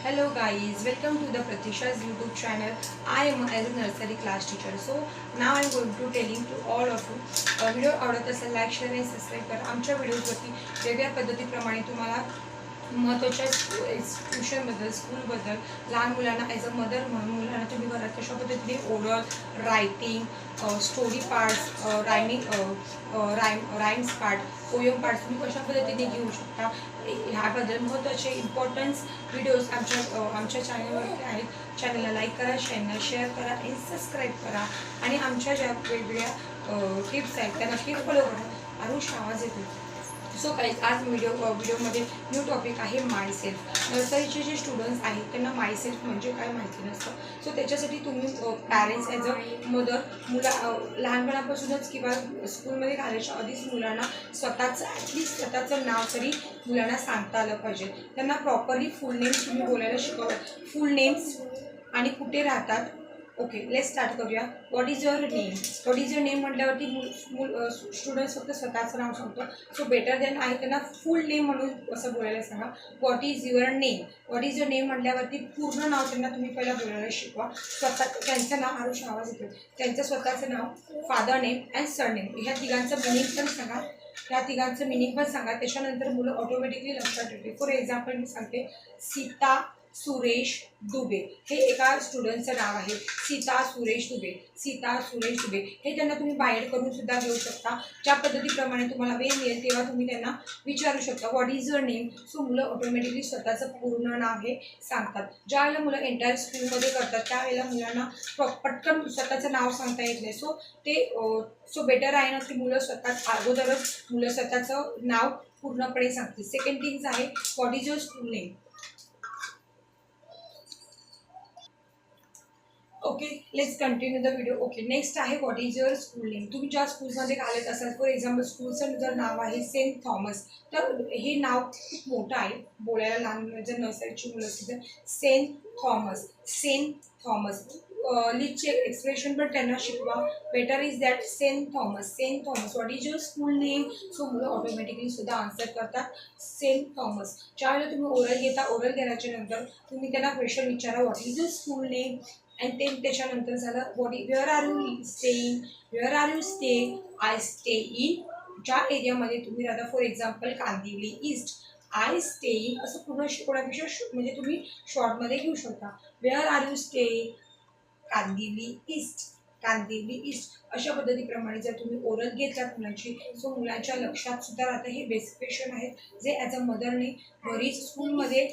Hello guys, welcome to the Pratisha's YouTube channel. I am as a nursery class teacher. So now I am going to telling to all of you video आवडत असेल like share आणि subscribe करा. आमच्या व्हिडिओजवरती वेगळ्या पद्धतीप्रमाणे तुम्हाला महत्त्वाच्या ट्युशनबद्दल स्कूलबद्दल लहान मुलांना ॲज अ मदर म्हणून मुलांना तुम्ही घरात कशा पद्धतीने oral writing story parts rhymes part poem parts तुम्ही कशा पद्धतीने घेऊ शकता ह्याबद्दल महत्त्वाचे इम्पॉर्टन्स व्हिडिओज आमच्या चॅनलवरती आहेत. चॅनलला लाईक करा, शेअर करा आणि सबस्क्राईब करा आणि आमच्या ज्या वेगवेगळ्या टिप्स आहेत त्या नक्की फॉलो करा. आरुष आवाज येतो. सो काही आज व्हिडिओमध्ये न्यू टॉपिक आहे माय सेल्फ. नर्सरीचे जे स्टुडंट्स आहेत त्यांना माय सेल्फ म्हणजे काय माहिती नसतं. सो त्याच्यासाठी तुम्ही पॅरेंट्स ॲज अ मदर लहानपणापासूनच किंवा स्कूलमध्ये घालायच्या आधीच मुलांना स्वतःचं ॲटलिस्ट स्वतःचं नाव तरी मुलांना सांगता आलं पाहिजे. त्यांना प्रॉपरली फुल नेम्स तुम्ही बोलायला शिकवा. फुल नेम्स आणि कुठे राहतात. ओके, लेट स्टार्ट करूया. What is your name. What is your name म्हटल्यावरती स्टुडंट्स फक्त स्वतःचं नाव सांगतो. सो बेटर दॅन आहे त्यांना फुल नेम म्हणून असं बोलायला सांगा. What is your name. What is your name म्हटल्यावरती पूर्ण नाव त्यांना तुम्ही पहिला बोलायला शिकवा. स्वतः त्यांचं नाव आरुष आवाज येतो. त्यांचं स्वतःचं नाव, father name and surname ह्या तिघांचं मिनिंग पण सांगा. ह्या तिघांचं मिनिंग पण सांगा. त्याच्यानंतर मुलं ऑटोमॅटिकली लक्षात येते. फॉर एक्झाम्पल मी सांगते, सीता सुरेश दुबे हे एका स्टुडंटचं नाव आहे. सीता सुरेश दुबे. सीता सुरेश दुबे हे त्यांना तुम्ही बाहेर करून सुद्धा घेऊ शकता. ज्या पद्धतीप्रमाणे तुम्हाला वेळ मिळेल तेव्हा तुम्ही त्यांना विचारू शकता what is your name. So मुलं ऑटोमॅटिकली स्वतःचं पूर्ण नाव हे सांगतात. ज्यावेळेला मुलं एंटायर स्कूलमध्ये करतात त्यावेळेला मुलांना पटकन स्वतःचं नाव सांगता येत नाही. सो बेटर आहे ना की मुलं अगोदरच मुलं स्वतःचं नाव पूर्णपणे सांगतील. सेकंड थिंग्स आहे what is your school name. Okay, let's continue the video. Okay, next आहे what is your school name. तुम्ही ज्या स्कूलमध्ये घालत असाल, फॉर एक्झाम्पल स्कूलचं जर नाव आहे सेंट थॉमस, तर हे नाव खूप मोठं आहे बोलायला. लहान जर नर्सरीची मुलं असतील तर सेंट थॉमस. सेंट थॉमस लिटचे एक्सप्रेशन पण त्यांना शिकवा. Better is that Saint Thomas. Saint Thomas. What is your school name. So मुलं ऑटोमॅटिकली सुद्धा आन्सर करतात सेंट थॉमस. ज्यावेळेला तुम्ही ओरल घेता, ओरल घेण्याच्या नंतर तुम्ही त्यांना क्वेश्चन विचारा what is your school name. And ते त्याच्यानंतर झालं where are you staying. Where are you stay. I stay in. ज्या एरियामध्ये तुम्ही राहता, for example Kandivali east. I staying असं पूर्ण शिकवण्यापेक्षा म्हणजे तुम्ही शॉर्टमध्ये घेऊ शकता. Where are you stay. Kandivali east. Kandivali east अशा पद्धतीप्रमाणे जर तुम्ही ओरल घेतलात मुलांची, सो मुलांच्या लक्षात सुद्धा राहतं. हे बेसिक क्वेश्चन आहेत जे ॲज अ मदरने घरीच स्कूलमध्ये